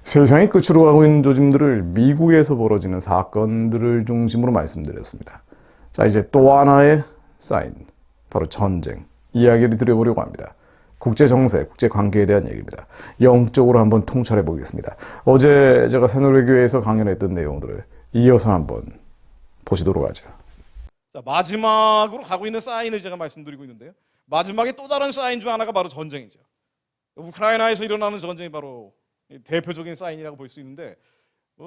세상의 끝으로 가고 있는 조짐들을 미국에서 벌어지는 사건들을 중심으로 말씀드렸습니다. 자, 이제 또 하나의 사인, 바로 전쟁 이야기를 드려보려고 합니다. 국제정세, 국제관계에 대한 얘기입니다. 영적으로 한번 통찰해 보겠습니다. 어제 제가 새노래교회에서 강연했던 내용들을 이어서 한번 보시도록 하죠. 자, 마지막으로 가고 있는 사인을 제가 말씀드리고 있는데요. 마지막에 또 다른 사인 중 하나가 바로 전쟁이죠. 우크라이나에서 일어나는 전쟁이 바로 대표적인 사인이라고 볼 수 있는데,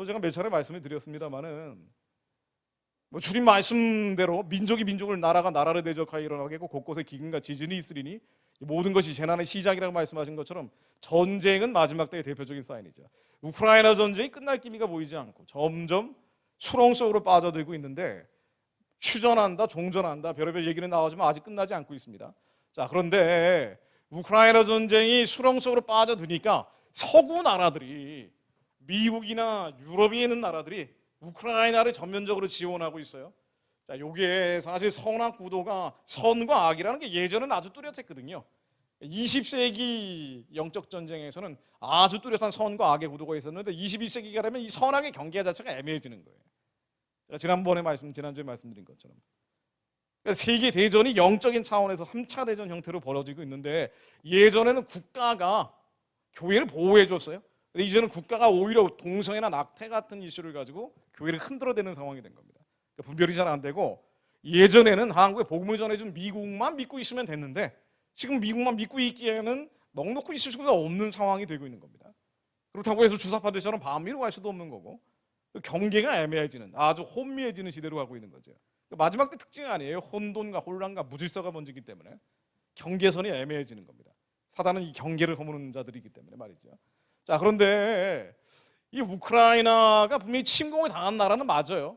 제가 몇 차례 말씀을 드렸습니다만은 주님 말씀대로 민족이 민족을, 나라가 나라를 대적하여 일어나겠고 곳곳에 기근과 지진이 있으리니 모든 것이 재난의 시작이라고 말씀하신 것처럼 전쟁은 마지막 때의 대표적인 사인이죠. 우크라이나 전쟁이 끝날 기미가 보이지 않고 점점 수렁 속으로 빠져들고 있는데, 휴전한다, 종전한다, 별의별 얘기는 나오지만 아직 끝나지 않고 있습니다. 자, 그런데 우크라이나 전쟁이 수렁 속으로 빠져드니까 서구 나라들이, 미국이나 유럽에 있는 나라들이 우크라이나를 전면적으로 지원하고 있어요. 자, 요게 사실 선악 구도가, 선과 악이라는 게 예전에는 아주 뚜렷했거든요. 20세기 영적 전쟁에서는 아주 뚜렷한 선과 악의 구도가 있었는데 21세기가 되면 이 선악의 경계 자체가 애매해지는 거예요. 제가 지난주에 말씀드린 것처럼 세계 대전이 영적인 차원에서 3차 대전 형태로 벌어지고 있는데, 예전에는 국가가 교회를 보호해 줬어요. 근데 이제는 국가가 오히려 동성애나 낙태 같은 이슈를 가지고 교회를 흔들어대는 상황이 된 겁니다. 그러니까 분별이 잘 안 되고, 예전에는 한국에 복음을 전해준 미국만 믿고 있으면 됐는데 지금 미국만 믿고 있기에는 넉넉히 있을 수가 없는 상황이 되고 있는 겁니다. 그렇다고 해서 주사파들처럼 반미로 갈 수도 없는 거고, 경계가 애매해지는, 아주 혼미해지는 시대로 가고 있는 거죠. 마지막 때 특징이 아니에요. 혼돈과 혼란과 무질서가 번지기 때문에 경계선이 애매해지는 겁니다. 사단은 이 경계를 허무는 자들이기 때문에 말이죠. 자, 그런데 이 우크라이나가 분명히 침공을 당한 나라는 맞아요.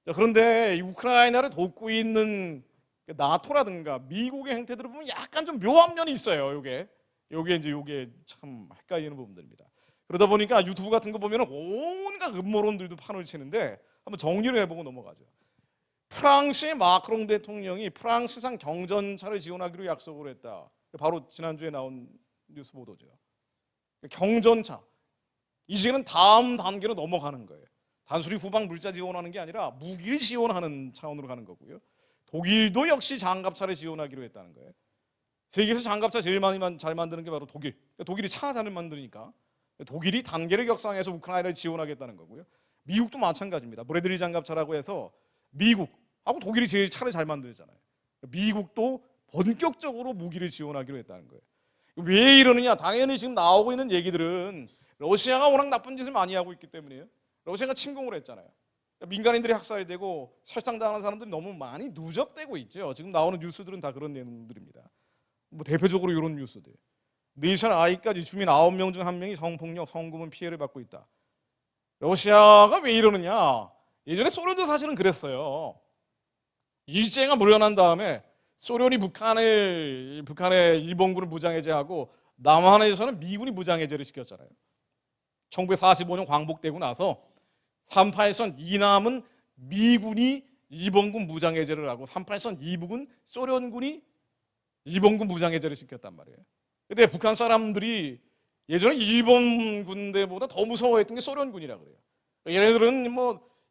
자, 그런데 이 우크라이나를 돕고 있는 나토라든가 미국의 행태들을 보면 약간 좀 묘한 면이 있어요. 요게 참 헷갈리는 부분들입니다. 그러다 보니까 유튜브 같은 거 보면 온갖 음모론들도 판을 치는데 한번 정리를 해보고 넘어가죠. 프랑스의 마크롱 대통령이 프랑스산 경전차를 지원하기로 약속을 했다. 바로 지난주에 나온 뉴스 보도죠. 경전차, 이제는 다음 단계로 넘어가는 거예요. 단순히 후방 물자 지원하는 게 아니라 무기를 지원하는 차원으로 가는 거고요. 독일도 역시 장갑차를 지원하기로 했다는 거예요. 세계에서 장갑차 제일 많이 잘 만드는 게 바로 독일. 독일이 차 잘 만드니까 독일이 단계를 격상해서 우크라이나를 지원하겠다는 거고요. 미국도 마찬가지입니다. 브래들리 장갑차라고 해서 미국하고 독일이 제일 차를 잘 만들잖아요. 미국도 본격적으로 무기를 지원하기로 했다는 거예요. 왜 이러느냐? 당연히 지금 나오고 있는 얘기들은 러시아가 워낙 나쁜 짓을 많이 하고 있기 때문이에요. 러시아가 침공을 했잖아요. 민간인들이 학살되고 살상당하는 사람들이 너무 많이 누적되고 있죠. 지금 나오는 뉴스들은 다 그런 내용들입니다. 대표적으로 이런 뉴스들. 4살 아이까지 주민 9명 중 1명이 성폭력, 성고문 피해를 받고 있다. 러시아가 왜 이러느냐? 예전에 소련도 사실은 그랬어요. 일제가 물러난 다음에 소련이 북한의 일본군을 무장해제하고 남한에서는 미군이 무장해제를 시켰잖아요. 1945년 광복되고 나서 38선 이남은 미군이 일본군 무장해제를 하고 38선 이북은 소련군이 일본군 무장해제를 시켰단 말이에요. 근데 북한 사람들이 예전에 일본 군대보다 더 무서워했던 게 소련군이라 그래요. 얘네들은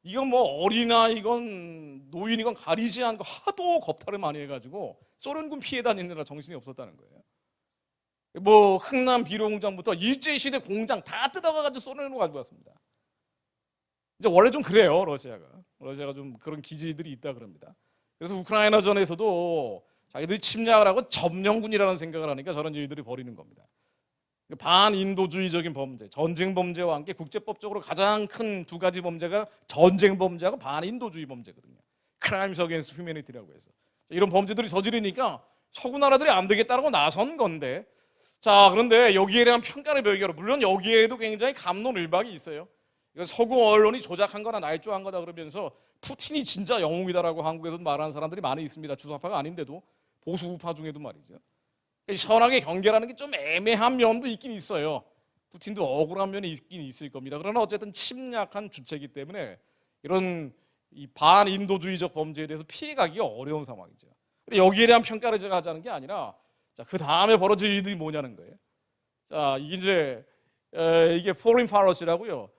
이건 어린아이건 노인이건 가리지 않고 하도 겁탈을 많이 해가지고 소련군 피해 다니느라 정신이 없었다는 거예요. 흥남 비료공장부터 일제시대 공장 다 뜯어가가지고 소련으로 가지고 왔습니다. 이제 원래 좀 그래요. 러시아가 좀 그런 기질들이 있다 그럽니다. 그래서 우크라이나 전에서도 자기들이 침략을 하고 점령군이라는 생각을 하니까 저런 일들이 벌이는 겁니다. 반인도주의적인 범죄, 전쟁 범죄와 함께 국제법적으로 가장 큰 두 가지 범죄가 전쟁 범죄하고 반인도주의 범죄거든요. Crimes Against Humanity라고 해서 이런 범죄들이 저지르니까 서구 나라들이 안 되겠다라고 나선 건데, 자, 그런데 여기에 대한 평가를 별개로, 물론 여기에도 굉장히 갑론을박이 있어요. 이건 서구 언론이 조작한 거나 날조한 거다 그러면서 푸틴이 진짜 영웅이다라고 한국에서 말하는 사람들이 많이 있습니다. 주사파가 아닌데도, 보수 우파 중에도 말이죠. 선악의 경계라는 게 좀 애매한 면도 있긴 있어요. 푸틴도 억울한 면이 있긴 있을 겁니다. 그러나 어쨌든 침략한 주체이기 때문에 이런 이 반인도주의적 범죄에 대해서 피해가기 어려운 상황이죠. 근데 여기에 대한 평가를 제가 하자는 게 아니라 자, 그 다음에 벌어질 일들이 뭐냐는 거예요. 자, 이게 foreign policy라고요.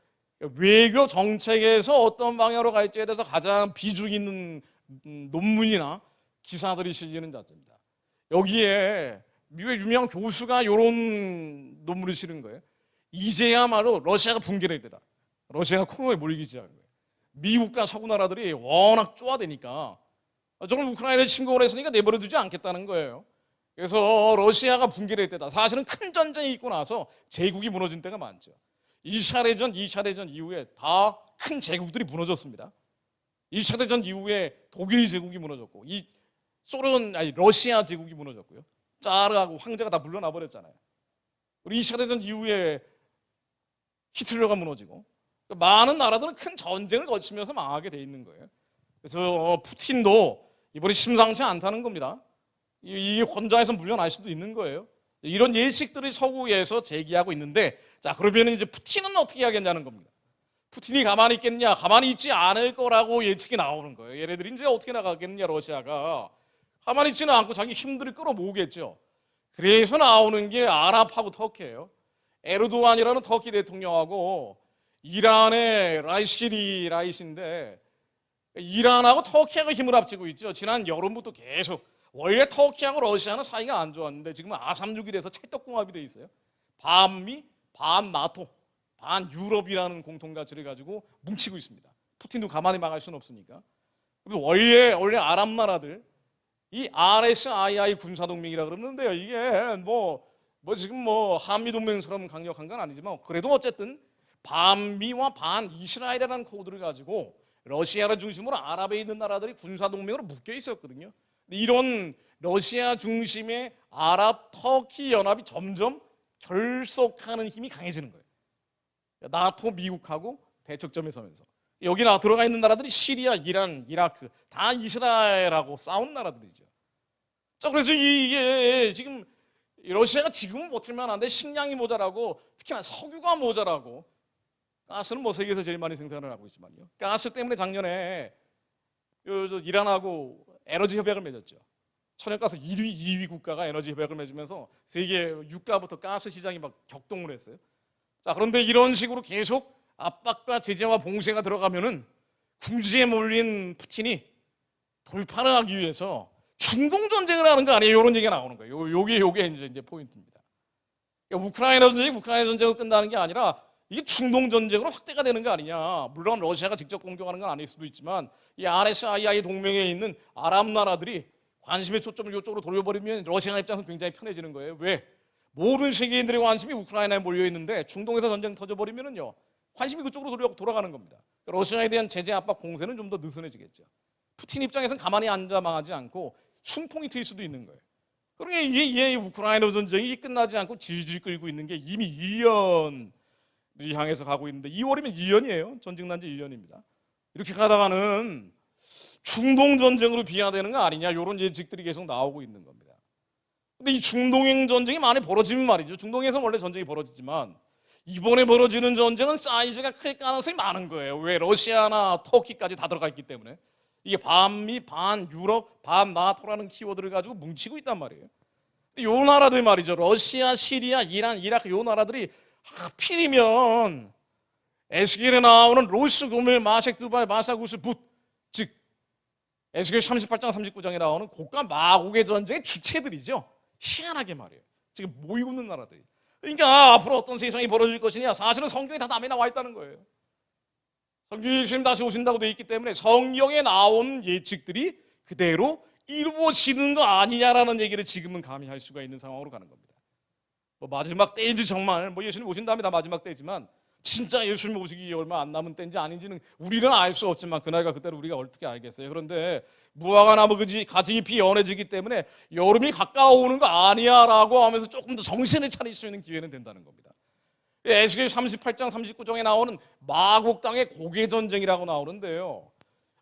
외교 정책에서 어떤 방향으로 갈지에 대해서 가장 비중 있는 논문이나 기사들이 실리는 자체입니다. 여기에 미국의 유명한 교수가 이런 논문을 실은 거예요. 이제야말로 러시아가 붕괴될 때다. 러시아가 코너에 몰리기 시작한 거예요. 미국과 서구 나라들이 워낙 쪼아대니까 저는 우크라이나에 침공을 했으니까 내버려두지 않겠다는 거예요. 그래서 러시아가 붕괴될 때다. 사실은 큰 전쟁이 있고 나서 제국이 무너진 때가 많죠. 1차 대전, 2차 대전 이후에 다 큰 제국들이 무너졌습니다. 1차 대전 이후에 독일 제국이 무너졌고 러시아 제국이 무너졌고요. 짜르하고 황제가 다 물러나 버렸잖아요. 그리고 2차 대전 이후에 히틀러가 무너지고 많은 나라들은 큰 전쟁을 거치면서 망하게 돼 있는 거예요. 그래서 푸틴도 이번에 심상치 않다는 겁니다. 이 권좌에서 물러날 수도 있는 거예요. 이런 예측들을 서구에서 제기하고 있는데, 자, 그러면 이제 푸틴은 어떻게 하겠냐는 겁니다. 푸틴이 가만히 있겠냐? 가만히 있지 않을 거라고 예측이 나오는 거예요. 얘네들이 이제 어떻게 나가겠느냐? 러시아가 가만히 있지는 않고 자기 힘들을 끌어모으겠죠. 그래서 나오는 게 아랍하고 터키예요. 에르도안이라는 터키 대통령하고 이란의 라이시인데, 이란하고 터키하고 힘을 합치고 있죠. 지난 여름부터 계속. 원래 터키하고 러시아는 사이가 안 좋았는데 지금은 아삼육이 돼서 찰떡궁합이 돼 있어요. 반미, 반 나토, 반 유럽이라는 공통가치를 가지고 뭉치고 있습니다. 푸틴도 가만히 막을 수는 없으니까. 그리고 원래 아랍 나라들 이 RSII 군사동맹이라 그러는데요. 이게 지금 한미 동맹처럼 강력한 건 아니지만 그래도 어쨌든 반미와 반 이스라엘이라는 코드를 가지고 러시아를 중심으로 아랍에 있는 나라들이 군사동맹으로 묶여 있었거든요. 이런 러시아 중심의 아랍 터키 연합이 점점 결속하는 힘이 강해지는 거예요. 나토 미국하고 대척점에 서면서 여기 들어가 있는 나라들이 시리아, 이란, 이라크 다 이스라엘하고 싸운 나라들이죠. 자, 그래서 이게 지금 러시아가 지금은 버틸만 한데 식량이 모자라고 특히나 석유가 모자라고 가스는 세계에서 제일 많이 생산을 하고 있지만요. 가스 때문에 작년에 이란하고 에너지 협약을 맺었죠. 천연가스 1위, 2위 국가가 에너지 협약을 맺으면서 세계 유가부터 가스 시장이 막 격동을 했어요. 자, 그런데 이런 식으로 계속 압박과 제재와 봉쇄가 들어가면은 궁지에 몰린 푸틴이 돌파를 하기 위해서 중동 전쟁을 하는 거 아니에요? 이런 얘기가 나오는 거예요. 요게 이제 포인트입니다. 그러니까 우크라이나 전쟁으로 끝나는 게 아니라 이게 중동 전쟁으로 확대가 되는 거 아니냐. 물론 러시아가 직접 공격하는 건 아닐 수도 있지만 이 RSII 동맹에 있는 아랍 나라들이 관심의 초점을 이쪽으로 돌려버리면 러시아 입장에서 굉장히 편해지는 거예요. 왜? 모든 세계인들의 관심이 우크라이나에 몰려 있는데 중동에서 전쟁 터져버리면은요 관심이 그쪽으로 돌아가는 겁니다. 러시아에 대한 제재 압박 공세는 좀 더 느슨해지겠죠. 푸틴 입장에서는 가만히 앉아 망하지 않고 숨통이 트일 수도 있는 거예요. 그러니까 이게 우크라이나 전쟁이 끝나지 않고 질질 끌고 있는 게 이미 1년을 향해서 가고 있는데 2월이면 2년이에요. 전쟁 난 지 1년입니다. 이렇게 가다가는 중동 전쟁으로 비화되는 거 아니냐 이런 예측들이 계속 나오고 있는 겁니다. 근데 이 중동 전쟁이 많이 벌어지면 말이죠. 중동에서 원래 전쟁이 벌어지지만 이번에 벌어지는 전쟁은 사이즈가 클 가능성이 많은 거예요. 왜? 러시아나 터키까지 다 들어가 있기 때문에. 이게 반미, 반 유럽, 반 나토라는 키워드를 가지고 뭉치고 있단 말이에요. 요 나라들 말이죠. 러시아, 시리아, 이란, 이라크 요 나라들이 하필이면 에스겔에 나오는 로스, 고멜, 마색, 두발, 마사구스, 붓, 즉 에스겔 38장, 39장에 나오는 고가 마곡의 전쟁의 주체들이죠. 희한하게 말이에요. 지금 모이고 있는 나라들이. 그러니까 앞으로 어떤 세상이 벌어질 것이냐 사실은 성경에 다 남이 나와 있다는 거예요. 성경이 예수님 다시 오신다고 되어 있기 때문에 성경에 나온 예측들이 그대로 이루어지는 거 아니냐라는 얘기를 지금은 감히 할 수가 있는 상황으로 가는 겁니다. 마지막 때인지 정말 예수님 오신 다음에 다 마지막 때지만 진짜 예수님 오시기 얼마 안 남은 때인지 아닌지는 우리는 알 수 없지만 그날과 그때를 우리가 어떻게 알겠어요. 그런데 무화과 나무 가지 잎이 연해지기 때문에 여름이 가까워오는 거 아니야라고 하면서 조금 더 정신을 차릴 수 있는 기회는 된다는 겁니다. 에스겔 38장 39장에 나오는 마곡 땅의 고개 전쟁이라고 나오는데요.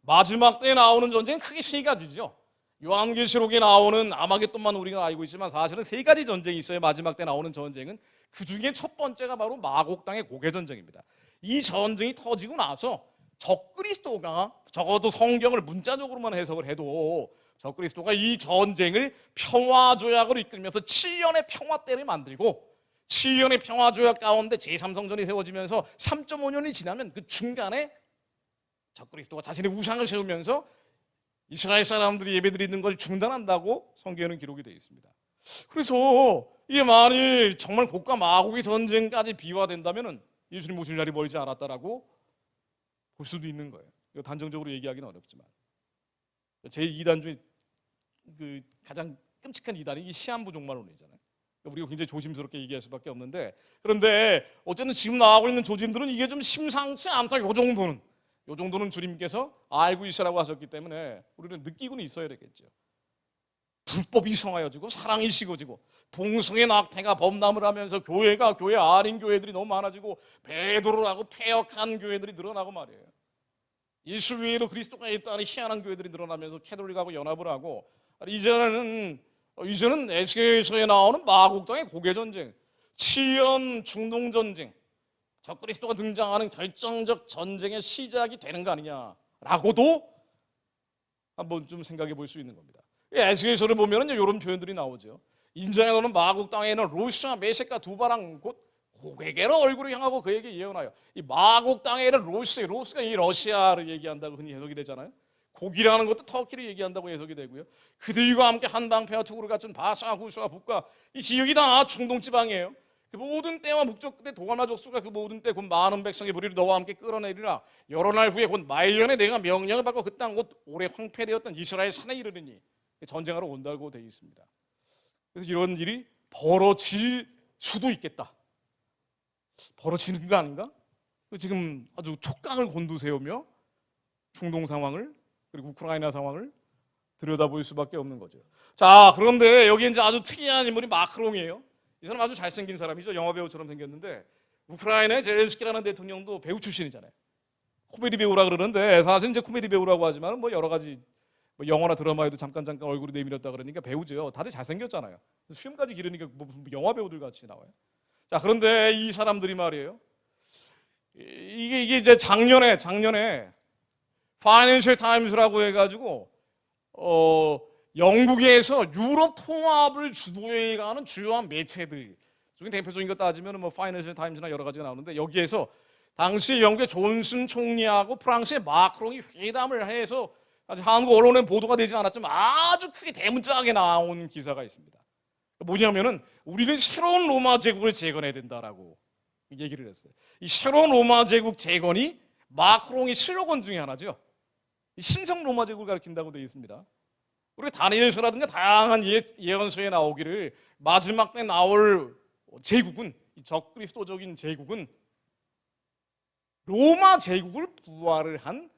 마지막 때에 나오는 전쟁은 크게 세 가지죠. 요한계시록에 나오는 아마겟돈만 우리가 알고 있지만 사실은 세 가지 전쟁이 있어요. 마지막 때 나오는 전쟁은 그 중에 첫 번째가 바로 마곡 땅의 고개 전쟁입니다. 이 전쟁이 터지고 나서 적그리스도가 적어도 성경을 문자적으로만 해석을 해도 적그리스도가 이 전쟁을 평화조약으로 이끌면서 7년의 평화때를 만들고 7년의 평화조약 가운데 제3성전이 세워지면서 3.5년이 지나면 그 중간에 적그리스도가 자신의 우상을 세우면서 이스라엘 사람들이 예배드리는 걸 중단한다고 성경에는 기록이 되어 있습니다. 그래서 이게 만일 정말 곡과 마곡의 전쟁까지 비화된다면 예수님 오실 날이 멀지 않았다라고 볼 수도 있는 거예요. 이거 단정적으로 얘기하기는 어렵지만 제2단 중에 그 가장 끔찍한 이단이 이 시한부 종말론이잖아요. 우리가 굉장히 조심스럽게 얘기할 수밖에 없는데, 그런데 어쨌든 지금 나오고 있는 조짐들은 이게 좀 심상치 않다. 요 정도는 주님께서 알고 있으라고 하셨기 때문에 우리는 느끼고는 있어야 되겠죠. 불법이 성하여지고 사랑이 식어지고 동성애 낙태가 범람을 하면서 교회 아닌 교회들이 너무 많아지고 배도를 하고 폐역한 교회들이 늘어나고 말이에요. 예수 외에도 그리스도가 있다는 희한한 교회들이 늘어나면서 캐톨릭하고 연합을 하고, 이제는 에스겔서에 나오는 마곡당의 고개전쟁, 7년 중동전쟁, 적그리스도가 등장하는 결정적 전쟁의 시작이 되는 거 아니냐라고도 한번 좀 생각해 볼 수 있는 겁니다. 에스겔서를 보면 이런 표현들이 나오죠. 인자에 오는 마곡 땅에는 로시와 메섹과 두바랑 곧 고개로 얼굴을 향하고 그에게 예언하여. 이 마곡 땅에는 로스가 이 러시아를 얘기한다고 흔히 해석이 되잖아요. 고기라는 것도 터키를 얘기한다고 해석이 되고요. 그들과 함께 한방패와 투구를 갖춘 바사와 구스와 북과 이 지역이 다 중동 지방이에요. 그 모든 때와 목적 끝에 도갈마 족속과 그 모든 때 곧 많은 백성의 무리를 너와 함께 끌어내리라. 여러 날 후에 곧 말년에 내가 명령을 받고 그 땅 곧 오래 황폐되었던 이스라엘 산에 이르르니 전쟁하러 온다고 되어 있습니다. 그래서 이런 일이 벌어질 수도 있겠다. 벌어지는 거 아닌가? 지금 아주 촉각을 곤두세우며 중동 상황을 그리고 우크라이나 상황을 들여다볼 수밖에 없는 거죠. 자, 그런데 여기 이제 아주 특이한 인물이 마크롱이에요. 이 사람 아주 잘생긴 사람이죠. 영화 배우처럼 생겼는데 우크라이나의 젤렌스키라는 대통령도 배우 출신이잖아요. 코미디 배우라 그러는데 사실 이제 코미디 배우라고 하지만 뭐 여러 가지 뭐 영화나 드라마에도 잠깐 얼굴이 내밀었다 그러니까 배우죠. 다들 잘생겼잖아요. 수염까지 기르니까 뭐 영화 배우들 같이 나와요. 자, 그런데 이 사람들이 말이에요. 이게 이제 작년에 파이낸셜 타임스라고 해가지고 영국에서 유럽 통합을 주도해가는 주요한 매체들 중에 대표적인 것 따지면 뭐 파이낸셜 타임스나 여러 가지가 나오는데, 여기에서 당시 영국의 존슨 총리하고 프랑스의 마크롱이 회담을 해서 아직 한국 언론에 보도가 되지 않았지만 아주 크게 대문짝하게 나온 기사가 있습니다. 뭐냐면은 우리는 새로운 로마 제국을 재건해야 된다라고 얘기를 했어요. 이 새로운 로마 제국 재건이 마크롱의 슬로건 중에 하나죠. 신성 로마 제국을 가리킨다고 되어 있습니다. 우리가 다니엘서라든가 다양한 예언서에 나오기를 마지막 때 나올 제국은, 이 적그리스도적인 제국은 로마 제국을 부활을 한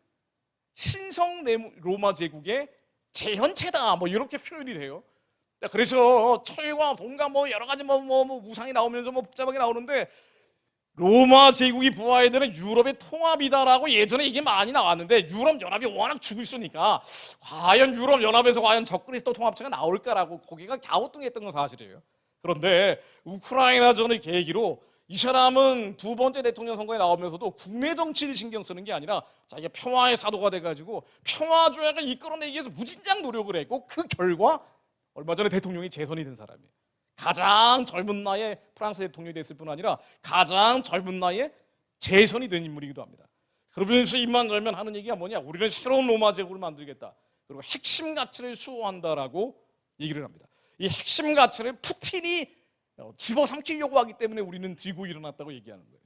신성 로마 제국의 재현체다, 뭐 이렇게 표현이 돼요. 그래서 철과 돈과 뭐 여러 가지 뭐 우상이 나오면서 뭐 복잡하게 나오는데, 로마 제국이 부활되는 유럽의 통합이다라고 예전에 이게 많이 나왔는데, 유럽 연합이 워낙 죽을 쓰니까 과연 유럽 연합에서 과연 적그리스도 통합체가 나올까라고 거기가 갸우뚱했던 건 사실이에요. 그런데 우크라이나전의 계기로 이 사람은 두 번째 대통령 선거에 나오면서도 국내 정치를 신경 쓰는 게 아니라 자기가 평화의 사도가 돼가지고 평화 조약을 이끌어내기 위해서 무진장 노력을 했고, 그 결과 얼마 전에 대통령이 재선이 된 사람이에요. 가장 젊은 나이에 프랑스 대통령이 됐을 뿐 아니라 가장 젊은 나이에 재선이 된 인물이기도 합니다. 그러면서 입만 열면 하는 얘기가 뭐냐? 우리는 새로운 로마 제국을 만들겠다. 그리고 핵심 가치를 수호한다라고 얘기를 합니다. 이 핵심 가치를 푸틴이 집어삼키려고 하기 때문에 우리는 들고 일어났다고 얘기하는 거예요.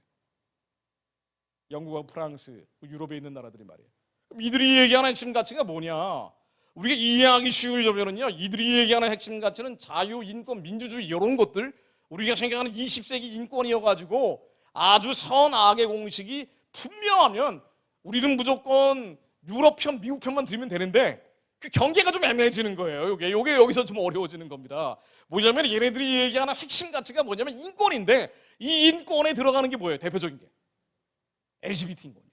영국과 프랑스, 유럽에 있는 나라들이 말이에요. 그럼 이들이 얘기하는 핵심 가치가 뭐냐? 우리가 이해하기 쉬우려면요, 이들이 얘기하는 핵심 가치는 자유, 인권, 민주주의 이런 것들, 우리가 생각하는 20세기 인권이어가지고 아주 선악의 공식이 분명하면 우리는 무조건 유럽 편, 미국 편만 들면 되는데, 그 경계가 좀 애매해지는 거예요. 요게 여기서 좀 어려워지는 겁니다. 뭐냐면 얘네들이 얘기하는 핵심 가치가 뭐냐면 인권인데, 이 인권에 들어가는 게 뭐예요? 대표적인 게 LGBT 인권이에요.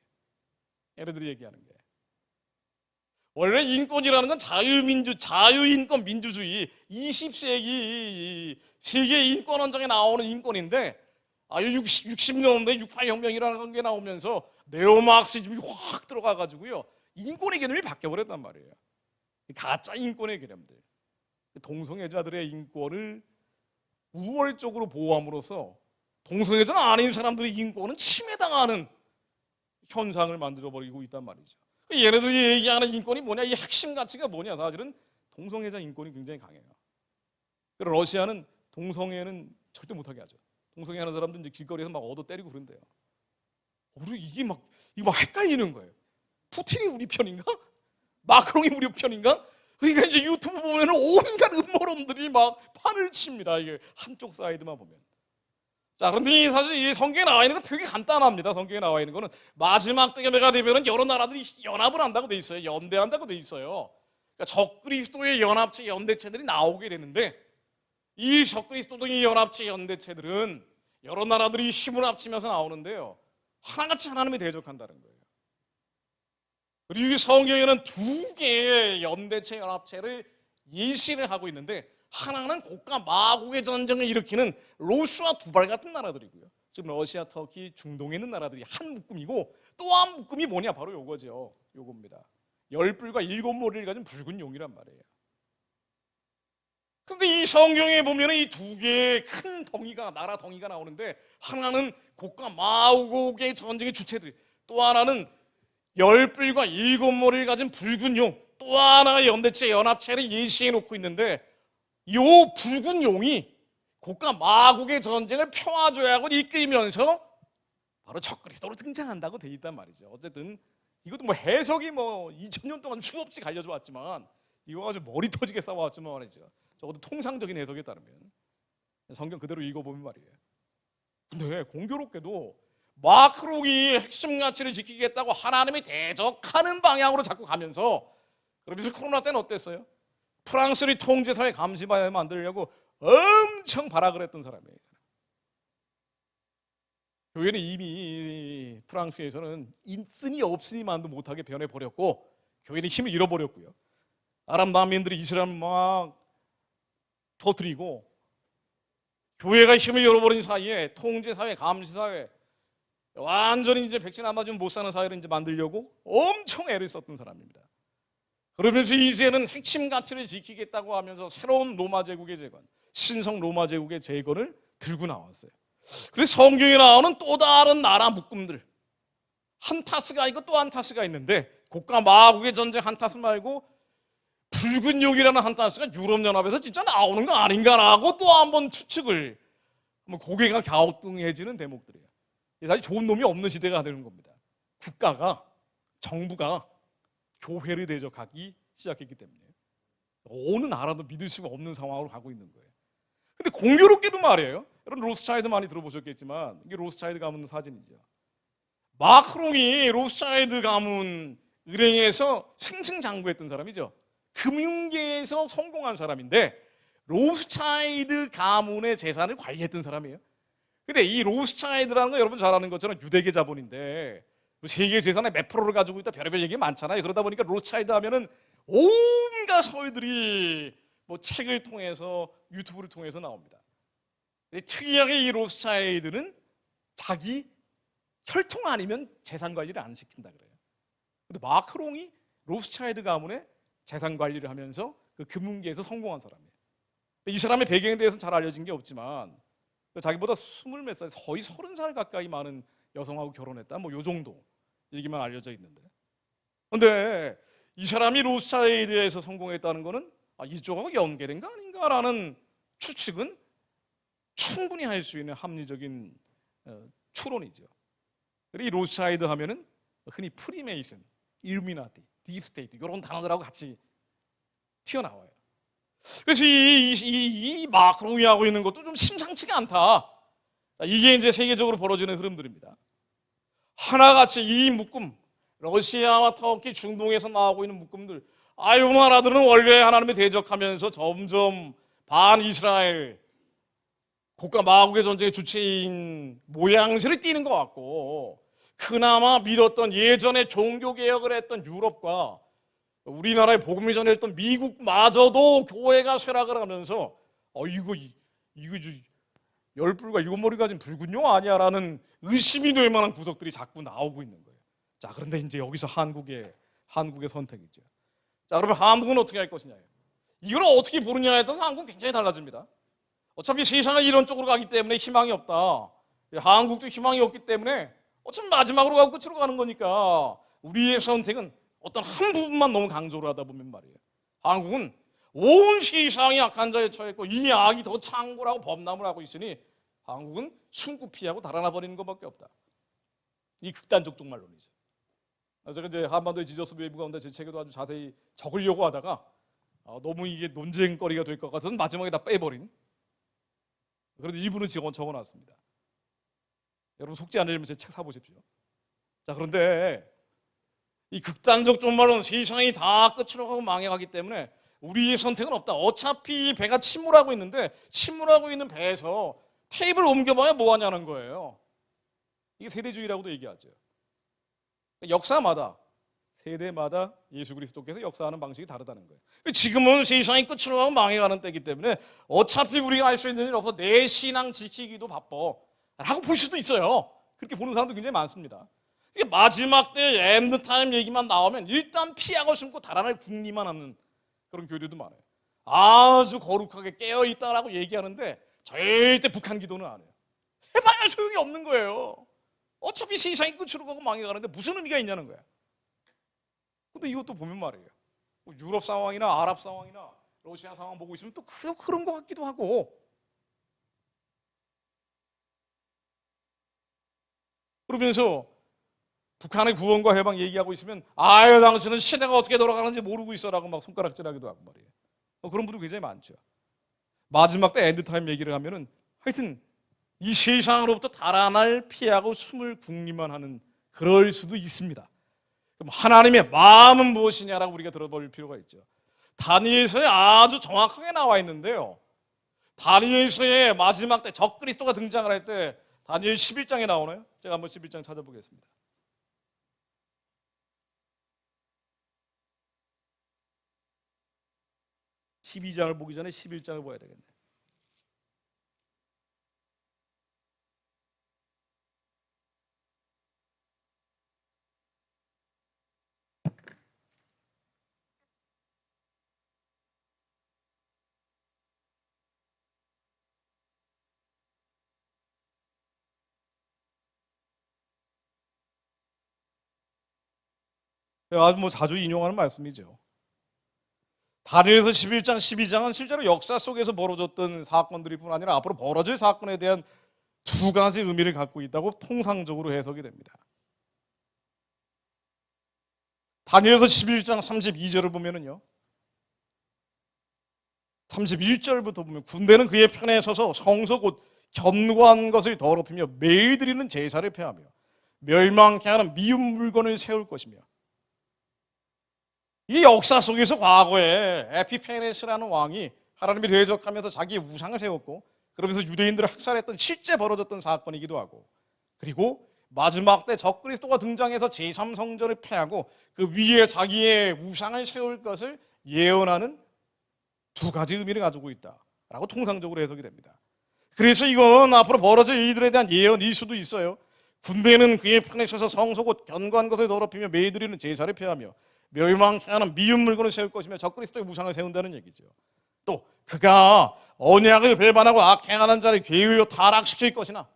얘네들이 얘기하는 게. 원래 인권이라는 건 자유인권, 민주주의 20세기 세계 인권헌장에 나오는 인권인데, 60년대 68혁명이라는 게 나오면서 네오마르크시즘이 확 들어가가지고요, 인권의 개념이 바뀌어버렸단 말이에요. 가짜 인권의 개념들, 동성애자들의 인권을 우월적으로 보호함으로써 동성애자가 아닌 사람들의 인권은 침해당하는 현상을 만들어버리고 있단 말이죠. 얘네들이 얘기하는 인권이 뭐냐, 이 핵심 가치가 뭐냐, 사실은 동성애자 인권이 굉장히 강해요. 러시아는 동성애는 절대 못하게 하죠. 동성애하는 사람들 이제 길거리에서 막 얻어 때리고 그런대요. 우리 이거 막 헷갈리는 거예요. 푸틴이 우리 편인가? 마크롱이 우리 편인가? 그러니까 이제 유튜브 보면은 온갖 음모론들이 막 판을 칩니다. 이게 한쪽 사이드만 보면. 자, 그런데 사실 이 성경에 나와 있는 건 되게 간단합니다. 성경에 나와 있는 거는 마지막 때가 되면은 여러 나라들이 연합을 한다고 돼 있어요. 연대한다고 돼 있어요. 그러니까 적그리스도의 연합체 연대체들이 나오게 되는데, 이 적그리스도의 연합체 연대체들은 여러 나라들이 힘을 합치면서 나오는데요, 하나같이 하나님이 대적한다는 거예요. 그리고 이 성경에는 두 개의 연대체 연합체를 예시를 하고 있는데, 하나는 고가 마국의 전쟁을 일으키는 로스와 두발 같은 나라들이고요. 지금 러시아, 터키, 중동에 있는 나라들이 한 묶음이고, 또 한 묶음이 뭐냐, 바로 요거죠. 요겁니다. 10뿔과 7머리를 가진 붉은 용이란 말이에요. 근데 이 성경에 보면 이 두 개의 큰 덩이가, 나라 덩이가 나오는데, 하나는 고가 마국의 전쟁의 주체들, 또 하나는 10뿔과 7머리를 가진 붉은 용, 또 하나의 연대체 연합체를 예시해 놓고 있는데, 이 붉은 용이 고가 마국의 전쟁을 평화조약을 이끌면서 바로 적그리스도로 등장한다고 돼 있단 말이죠. 어쨌든 이것도 뭐 해석이 2000년 동안 수없이 갈려져 왔지만, 이거 가지고 머리 터지게 싸워왔지만 말이죠. 적어도 통상적인 해석에 따르면 성경 그대로 읽어보면 말이에요. 근데 공교롭게도 마크롱이 핵심 가치를 지키겠다고 하나님이 대적하는 방향으로 자꾸 가면서, 그러면서 코로나 때는 어땠어요? 프랑스를 통제사회 감시바에 만들려고 엄청 발악을 했던 사람이에요. 교회는 이미 프랑스에서는 있으니 없으니만도 못하게 변해버렸고, 교회는 힘을 잃어버렸고요. 아랍 난민들이 이스라엘 막 터뜨리고, 교회가 힘을 잃어버린 사이에 통제사회, 감시사회, 완전히 이제 백신 안 맞으면 못 사는 사회를 이제 만들려고 엄청 애를 썼던 사람입니다. 그러면서 이제는 핵심 가치를 지키겠다고 하면서 새로운 로마 제국의 재건, 신성 로마 제국의 재건을 들고 나왔어요. 그래서 성경에 나오는 또 다른 나라 묶음들, 한타스가 있고 또 한타스가 있는데, 고가 마국의 전쟁 한타스 말고 붉은 용이라는 한타스가 유럽연합에서 진짜 나오는 거 아닌가라고 또 한번 추측을, 고개가 갸우뚱해지는 대목들이에요. 사실 좋은 놈이 없는 시대가 되는 겁니다. 국가가, 정부가 교회를 대적하기 시작했기 때문에 어느 나라도 믿을 수가 없는 상황으로 가고 있는 거예요. 근데 공교롭게도 말이에요, 여러분 로스차일드 많이 들어보셨겠지만, 이게 로스차일드 가문 사진이죠. 마크롱이 로스차일드 가문 은행에서 승승장구했던 사람이죠. 금융계에서 성공한 사람인데, 로스차일드 가문의 재산을 관리했던 사람이에요. 근데 이 로스차일드라는 거 여러분 잘 아는 것처럼 유대계 자본인데, 세계 재산의 몇 프로를 가지고 있다, 별의별 얘기 많잖아요. 그러다 보니까 로스차일드 하면은 온갖 설들이 책을 통해서, 유튜브를 통해서 나옵니다. 특이하게 이 로스차일드는 자기 혈통 아니면 재산 관리를 안 시킨다 그래요. 근데 마크롱이 로스차일드 가문의 재산 관리를 하면서 그 금융계에서 성공한 사람이에요. 이 사람의 배경에 대해서는 잘 알려진 게 없지만, 자기보다 20몇 살, 거의 30살 가까이 많은 여성하고 결혼했다, 요 정도 얘기만 알려져 있는데, 근데 이 사람이 로스차일드에서 성공했다는 거는 이쪽하고 연계된 거 아닌가라는 추측은 충분히 할 수 있는 합리적인 추론이죠. 이 로스차일드 하면은 흔히 프리메이슨, 일루미나티, 딥스테이트 이런 단어들하고 같이 튀어나와요. 그래서 이 마크롱이 하고 있는 것도 좀 심상치가 않다. 이게 이제 세계적으로 벌어지는 흐름들입니다. 하나같이 이 묶음, 러시아와 터키, 중동에서 나오고 있는 묶음들, 이 나라들은 원래 하나님을 대적하면서 점점 반이스라엘, 고가 마국의 전쟁의 주체인 모양새를 띠는 것 같고, 그나마 믿었던, 예전에 종교개혁을 했던 유럽과 우리나라에 복음을 전했던 미국마저도 교회가 쇠락을 하면서 이거 10뿔과 7머리 가진 붉은 용 아니야라는 의심이 될 만한 구석들이 자꾸 나오고 있는 거예요. 자, 그런데 이제 여기서 한국의 선택이죠. 자, 그러면 한국은 어떻게 할 것이냐? 이걸 어떻게 보느냐에 따라서 한국은 굉장히 달라집니다. 어차피 세상은 이런 쪽으로 가기 때문에 희망이 없다. 한국도 희망이 없기 때문에 어차피 마지막으로 가고 끝으로 가는 거니까 우리의 선택은 어떤 한 부분만 너무 강조를 하다 보면 말이에요. 한국은 온 세상이 악한 자에 처했고 이 악이 더 창궐하고 범람을 하고 있으니 한국은 숨고 피하고 달아나 버리는 것밖에 없다. 이 극단적 종말론이죠. 제가 이제 한반도의 지저스 웨이브 가운데 제 책에도 아주 자세히 적으려고 하다가 너무 이게 논쟁거리가 될 것 같아서 마지막에 다 빼버린. 그래도 일부는 적어놨습니다. 여러분 속지 않으려면 제 책 사보십시오. 자, 그런데 이 극단적 종말론 세상이 다 끝으로 가고 망해가기 때문에 우리의 선택은 없다. 어차피 배가 침몰하고 있는데 침몰하고 있는 배에서 테이블 옮겨봐야 뭐하냐는 거예요. 이게 세대주의라고도 얘기하죠. 역사마다 세대마다 예수 그리스도께서 역사하는 방식이 다르다는 거예요. 지금은 세상이 끝으로 가고 망해가는 때이기 때문에 어차피 우리가 할 수 있는 일 없어 내 신앙 지키기도 바빠 라고 볼 수도 있어요. 그렇게 보는 사람도 굉장히 많습니다. 마지막 때 엔드타임 얘기만 나오면 일단 피하고 숨고 달아날 궁리만 하는 그런 교류도 많아요. 아주 거룩하게 깨어있다라고 얘기하는데 절대 북한 기도는 안 해요. 해봐야 소용이 없는 거예요. 어차피 세상이 끝으로 가고 망해가는데 무슨 의미가 있냐는 거야. 근데 이것도 보면 말이에요. 유럽 상황이나 아랍 상황이나 러시아 상황 보고 있으면 또 그런 것 같기도 하고. 그러면서 북한의 구원과 해방 얘기하고 있으면 아유 당신은 시대가 어떻게 돌아가는지 모르고 있어라고 막 손가락질하기도 하고 말이에요. 그런 분들 굉장히 많죠. 마지막 때 엔드타임 얘기를 하면은 하여튼 이 세상으로부터 달아날 피하고 숨을 궁리만 하는 그럴 수도 있습니다. 그럼 하나님의 마음은 무엇이냐라고 우리가 들어볼 필요가 있죠. 다니엘서에 아주 정확하게 나와 있는데요. 다니엘서의 마지막 때 적그리스도가 등장을 할 때 다니엘 11장에 나오나요? 제가 한번 11장 찾아보겠습니다. (12장을) 보기 전에 11장을 봐야 되겠네. 아주 뭐 자주 인용하는 말씀이죠. 다니엘서 11장, 12장은 실제로 역사 속에서 벌어졌던 사건들이 뿐 아니라 앞으로 벌어질 사건에 대한 두 가지 의미를 갖고 있다고 통상적으로 해석이 됩니다. 다니엘서 11장 32절을 보면은요. 31절부터 보면 군대는 그의 편에 서서 성소 곧 견고한 것을 더럽히며 매일 드리는 제사를 폐하며 멸망케 하는 미운 물건을 세울 것이며 이 역사 속에서 과거에 에피페네스라는 왕이 하나님을 대적하면서 자기의 우상을 세웠고 그러면서 유대인들을 학살했던 실제 벌어졌던 사건이기도 하고 그리고 마지막 때 적그리스도가 등장해서 제3성전을 폐하고 그 위에 자기의 우상을 세울 것을 예언하는 두 가지 의미를 가지고 있다라고 통상적으로 해석이 됩니다. 그래서 이건 앞으로 벌어질 일들에 대한 예언일 수도 있어요. 군대는 그의 편에 서서 성소 곧 견고한 것을 더럽히며 매일 드리는 제사를 폐하며 멸망케 하는 미운 물건을 세울 것이며 적그리스도의 우상을 세운다는 얘기죠. 또 그가 언약을 배반하고 악행하는 자를 괴율로 타락시킬 것이나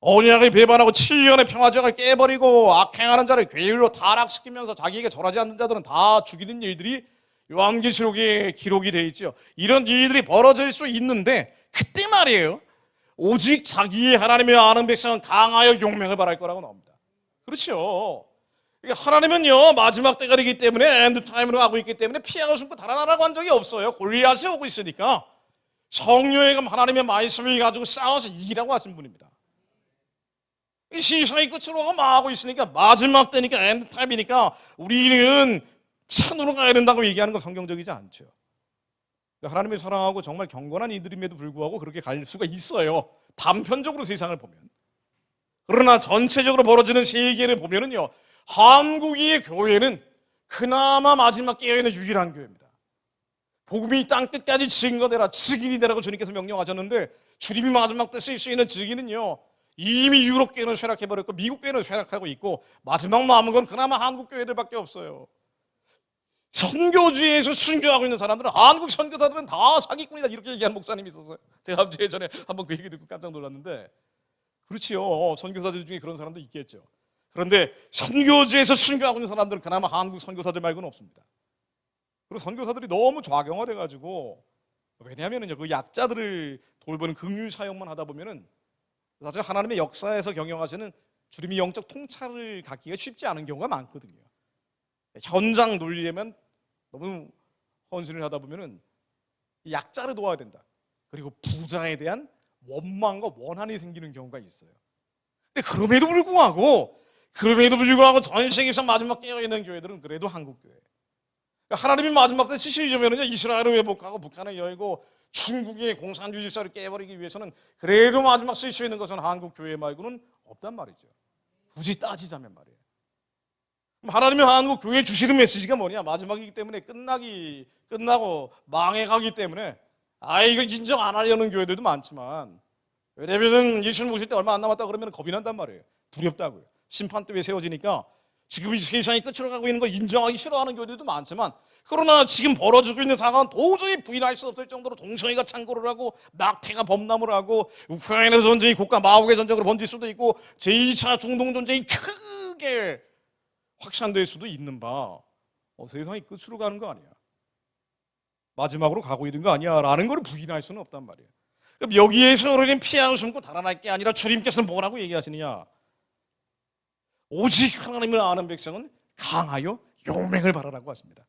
언약을 배반하고 7년의 평화제약을 깨버리고 악행하는 자를 괴율로 타락시키면서 자기에게 절하지 않는 자들은 다 죽이는 일들이 요한계시록에 기록이 되어 있죠. 이런 일들이 벌어질 수 있는데 그때 말이에요. 오직 자기의 하나님을 아는 백성은 강하여 용맹을 발할 거라고 나옵니다. 그렇죠. 하나님은요 마지막 때가 되기 때문에 엔드타임으로 가고 있기 때문에 피하고 숨고 달아나라고 한 적이 없어요. 골리앗이 오고 있으니까 성령의 금 하나님의 말씀을 가지고 싸워서 이기라고 하신 분입니다. 이 세상이 끝으로 가고 망하고 있으니까 마지막 때니까 엔드타임이니까 우리는 산으로 가야 된다고 얘기하는 건 성경적이지 않죠. 하나님을 사랑하고 정말 경건한 이들임에도 불구하고 그렇게 갈 수가 있어요. 단편적으로 세상을 보면. 그러나 전체적으로 벌어지는 세계를 보면은요 한국의 교회는 그나마 마지막 깨어있는 유일한 교회입니다. 복음이 땅끝까지 증거되라 증인이 되라고 주님께서 명령하셨는데 주님이 마지막 때 쓸 수 있는 증인은요 이미 유럽 교회는 쇠락해버렸고 미국 교회는 쇠락하고 있고 마지막 남은 건 그나마 한국 교회들밖에 없어요. 선교지에서 순교하고 있는 사람들은 한국 선교사들은 다 사기꾼이다 이렇게 얘기하는 목사님이 있었어요. 제가 예전에 한번 그 얘기 듣고 깜짝 놀랐는데 그렇지요. 선교사들 중에 그런 사람도 있겠죠. 그런데 선교지에서 순교하고 있는 사람들은 그나마 한국 선교사들 말고는 없습니다. 그리고 선교사들이 너무 좌경화돼 가지고 왜냐하면은요 그 약자들을 돌보는 긍휼 사역만 하다 보면은 사실 하나님의 역사에서 경영하시는 주님이 영적 통찰을 갖기가 쉽지 않은 경우가 많거든요. 현장 논리에만 너무 헌신을 하다 보면은 약자를 도와야 된다. 그리고 부자에 대한 원망과 원한이 생기는 경우가 있어요. 근데 그럼에도 불구하고 전 세계에서 마지막 깨어 있는 교회들은 그래도 한국 교회. 그러니까 하나님이 마지막 때 쓰시려면은요 이스라엘을 회복하고 북한을 열고 중국의 공산주의 질서를 깨버리기 위해서는 그래도 마지막 쓸 수 있는 것은 한국 교회 말고는 없단 말이죠. 굳이 따지자면 말이에요. 하나님이 한국 교회에 주시는 메시지가 뭐냐? 마지막이기 때문에 끝나고 망해가기 때문에 이걸 인정 안 하려는 교회들도 많지만 왜냐면은 예수님 오실 때 얼마 안 남았다 그러면 겁이 난단 말이에요. 두렵다고요. 심판대에 세워지니까 지금 이 세상이 끝으로 가고 있는 걸 인정하기 싫어하는 교회들도 많지만 그러나 지금 벌어지고 있는 상황은 도저히 부인할 수 없을 정도로 동성애가 창궐을 하고 낙태가 범람을 하고 우크라이나 전쟁이 국가 마복의 전쟁으로 번질 수도 있고 제2차 중동 전쟁이 크게 확산될 수도 있는 바 세상이 끝으로 가는 거 아니야. 마지막으로 가고 있는 거 아니야 라는 걸 부인할 수는 없단 말이에요. 그럼 여기에서 우리는 피하고 숨고 달아날 게 아니라 주님께서 뭐라고 얘기하시느냐. 오직 하나님을 아는 백성은 강하여 용맹을 바라라고 하십니다.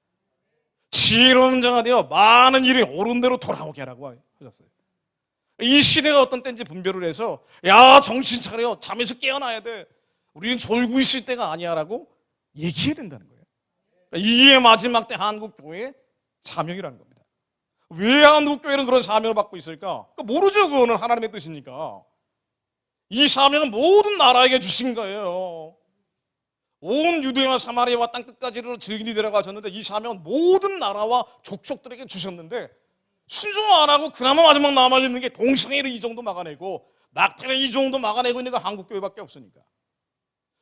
지혜로운 자가 되어 많은 일이 옳은 대로 돌아오게 하라고 하셨어요. 이 시대가 어떤 때인지 분별을 해서 야 정신 차려 잠에서 깨어나야 돼. 우리는 졸고 있을 때가 아니야 라고 얘기해야 된다는 거예요. 이게 마지막 때 한국 교회의 사명이라는 겁니다. 왜 한국 교회는 그런 사명을 받고 있을까? 모르죠. 그거는 하나님의 뜻이니까. 이 사명은 모든 나라에게 주신 거예요. 온 유대와 사마리아와 땅 끝까지로 증인이 되라고 하셨는데 이 사명은 모든 나라와 족속들에게 주셨는데 순종 안 하고 그나마 마지막 남아있는 게 동성애를 이 정도 막아내고 낙태를 이 정도 막아내고 있는 건 한국 교회밖에 없으니까.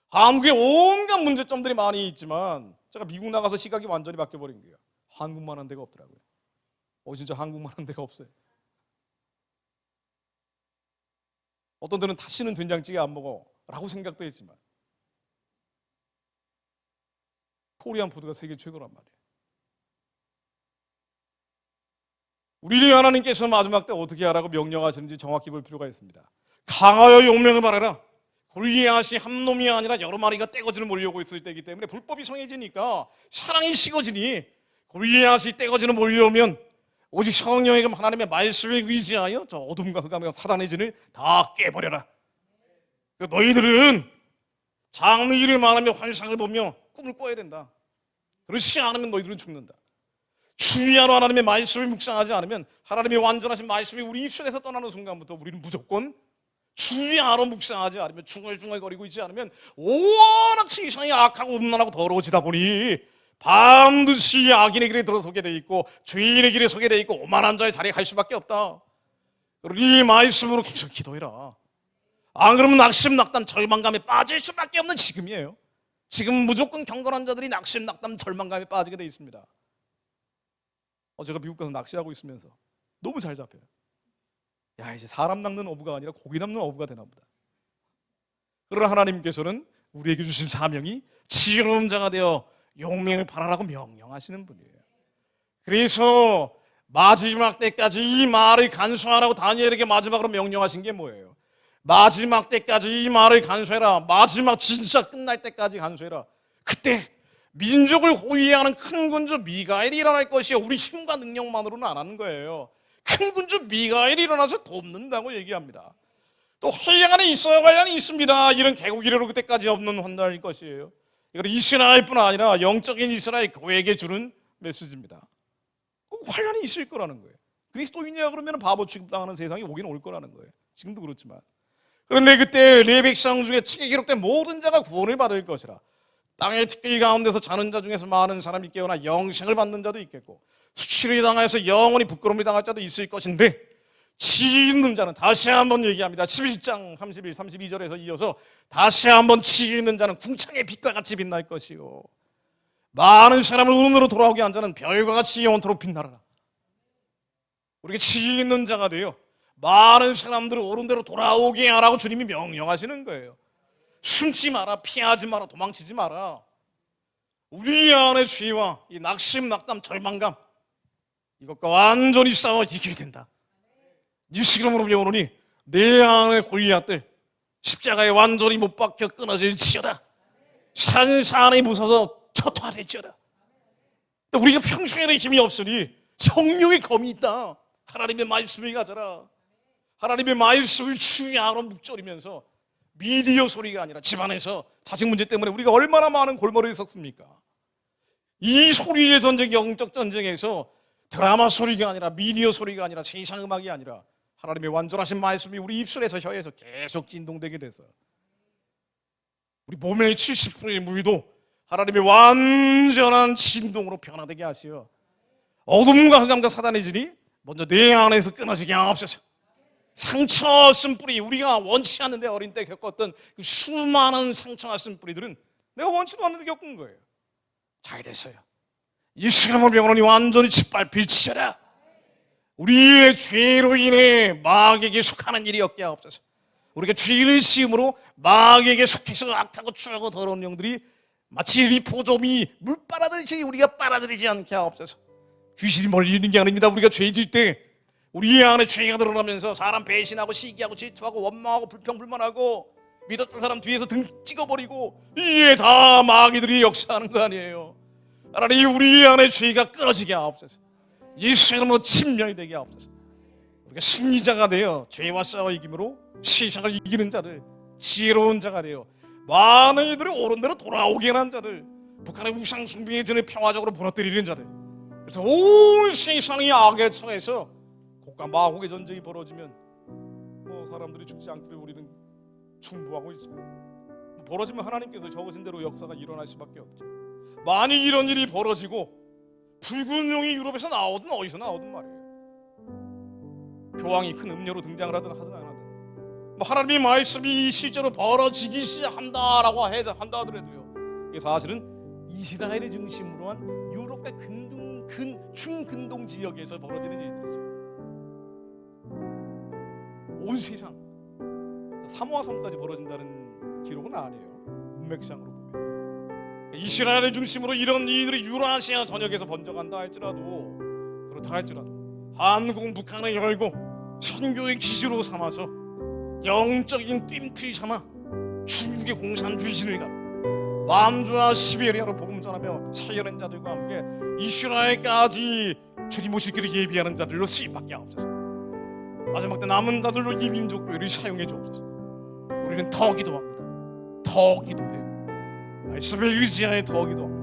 한국에 온갖 문제점들이 많이 있지만 제가 미국 나가서 시각이 완전히 바뀌어버린 거예요. 한국만한 데가 없더라고요. 진짜 한국만한 데가 없어요. 어떤 데는 다시는 된장찌개 안 먹어 라고 생각도 했지만 코리안 푸드가 세계 최고란 말이에요. 우리를 하나님께서 마지막 때 어떻게 하라고 명령하시는지 정확히 볼 필요가 있습니다. 강하여 용맹을 바라라. 골리앗이 한 놈이 아니라 여러 마리가 떼거지를 몰려오고 있을 때이기 때문에 불법이 성해지니까 사랑이 식어지니 골리앗이 떼거지를 몰려오면 오직 성령의 하나님의 말씀에 의지하여 저 어둠과 흑암과 사단의 진을 다 깨버려라. 너희들은 장래일을 말하며 환상을 보며 꿈을 꿔야 된다. 그렇지 않으면 너희들은 죽는다. 주야로 하나님의 말씀을 묵상하지 않으면 하나님의 완전하신 말씀이 우리 입술에서 떠나는 순간부터 우리는 무조건 주야로 묵상하지 않으면 중얼중얼거리고 있지 않으면 워낙 세상이 악하고 음란하고 더러워지다 보니 반드시 악인의 길에 들어서게 돼 있고 죄인의 길에 서게 돼 있고 오만한 자의 자리에 갈 수밖에 없다. 그리고 이 말씀으로 계속 기도해라. 안 그러면 낙심, 낙담, 절망감에 빠질 수밖에 없는 지금이에요. 지금 무조건 경건한 자들이 낙심, 낙담, 절망감에 빠지게 돼 있습니다. 제가 미국 가서 낚시하고 있으면서 너무 잘 잡혀요. 야 이제 사람 낚는 어부가 아니라 고기 낚는 어부가 되나 보다. 그러나 하나님께서는 우리에게 주신 사명이 지혜로운 자가 되어 용맹을 바라라고 명령하시는 분이에요. 그래서 마지막 때까지 이 말을 간수하라고 다니엘에게 마지막으로 명령하신 게 뭐예요? 마지막 때까지 이 말을 간수해라. 마지막 진짜 끝날 때까지 간수해라. 그때 민족을 호위하는 큰 군주 미가엘이 일어날 것이요. 우리 힘과 능력만으로는 안 하는 거예요. 큰 군주 미가엘이 일어나서 돕는다고 얘기합니다. 또 회양 안에 있어야 관련이 있습니다. 이런 개국 이래로 그때까지 없는 환란일 것이에요. 이건 이스라엘뿐 아니라 영적인 이스라엘 교회에게 주는 메시지입니다. 환란이 있을 거라는 거예요. 그리스도인이라 그러면 바보 취급당하는 세상이 오긴 올 거라는 거예요. 지금도 그렇지만. 그런데 그때 내 백성 중에 책에 기록된 모든 자가 구원을 받을 것이라. 땅의 특길 가운데서 자는 자 중에서 많은 사람이 깨어나 영생을 받는 자도 있겠고 수치를 당해서 영원히 부끄러움을 당할 자도 있을 것인데 지혜 있는 자는 다시 한번 얘기합니다. 11장 31, 32절에서 이어서 다시 한번 지혜 있는 자는 궁창의 빛과 같이 빛날 것이요 많은 사람을 오른으로 돌아오게 한 자는 별과 같이 영원토록 빛나라. 우리가 치 있는 자가 되어 많은 사람들을 오른대로 돌아오게 하라고 주님이 명령하시는 거예요. 숨지 마라, 피하지 마라, 도망치지 마라. 우리 안에 죄와 이 낙심, 낙담, 절망감 이것과 완전히 싸워 이기게 된다. 이 시간으로 배우노니 내 안에 골리앗들 십자가에 완전히 못 박혀 끊어질지어다. 산산이 무서워서 초토화될지어다. 우리가 평소에는 힘이 없으니 성령의 검이 있다. 하나님의 말씀을 가져라. 하나님의 말씀을 주의 안으로 묵절이면서 미디어 소리가 아니라 집안에서 자식 문제 때문에 우리가 얼마나 많은 골머리에 섰습니까? 이 소리의 전쟁, 영적 전쟁에서 드라마 소리가 아니라 미디어 소리가 아니라 세상 음악이 아니라 하나님의 완전하신 말씀이 우리 입술에서 혀에서 계속 진동되게 돼서 우리 몸의 70%의 무위도 하나님의 완전한 진동으로 변화되게 하시어 어둠과 흑암과 사단의 진이 먼저 내 안에서 끊어지게 하옵소서. 상처 쓴 뿌리, 우리가 원치 않는데 어린 때 겪었던 그 수많은 상처가 쓴 뿌리들은 내가 원치도 않는데 겪은 거예요. 잘 됐어요. 이 시간을 병원이 완전히 짓밟힐지어다. 우리의 죄로 인해 마귀에게 속하는 일이 없게 하옵소서. 우리가 죄를 지음으로 마귀에게 속해서 악하고 추하고 더러운 영들이 마치 리포좀이 물 빨아들이지 우리가 빨아들이지 않게 하옵소서. 귀신이 멀리 있는 게 아닙니다. 우리가 죄질 때 우리 안에 죄가 드러나면서 사람 배신하고 시기하고 질투하고 원망하고 불평불만하고 믿었던 사람 뒤에서 등 찍어버리고 이게 다 마귀들이 역사하는 거 아니에요. 하나님 우리 안에 죄가 끊어지게 하옵소서. 예수님으로 침략이 되게 하옵소서. 우리가 승리자가 되어 죄와 싸워 이김으로 세상을 이기는 자들, 지혜로운 자가 되어 많은 이들이 옳은 대로 돌아오게 하는 자들, 북한의 우상 숭배의 전에 평화적으로 무너뜨리는 자들. 그래서 온 세상이 악에 처해서 곡과 마곡의 전쟁이 벌어지면 사람들이 죽지 않기를 우리는 충고하고 있습니다. 벌어지면 하나님께서 적으신 대로 역사가 일어날 수밖에 없죠. 만약 이런 일이 벌어지고 붉은 용이 유럽에서 나오든 어디서 나오든 말이에요. 교황이 큰 음료로 등장을 하든 안 하든 하나님의 말씀이 실제로 벌어지기 시작한다라고 한다 하더라도요, 이게 사실은 이스라엘을 중심으로 한 유럽과 중근동 지역에서 벌어지는 일들이죠. 온 세상 사모아 섬까지 벌어진다는 기록은 아니에요. 문맥상으로 보면 이스라엘을 중심으로 이런 일들이 유라시아 전역에서 번져간다 할지라도, 그렇다 할지라도 한국은 북한을 열고 선교의 기지로 삼아서 영적인 뜀틀 삼아 중국의 공산주의신을 가르고 남주와 시베리아로 복음 전하며 살려낸 자들과 함께 이스라엘까지 주님 오실 길을 예비하는 자들로 쓰임받게 하옵소서. 마지막 때 남은 자들로 이 민족교회를 사용해 주옵소서. 우리는 더 기도합니다. 더 기도해요. 말씀에 의지하여 더 기도합니다.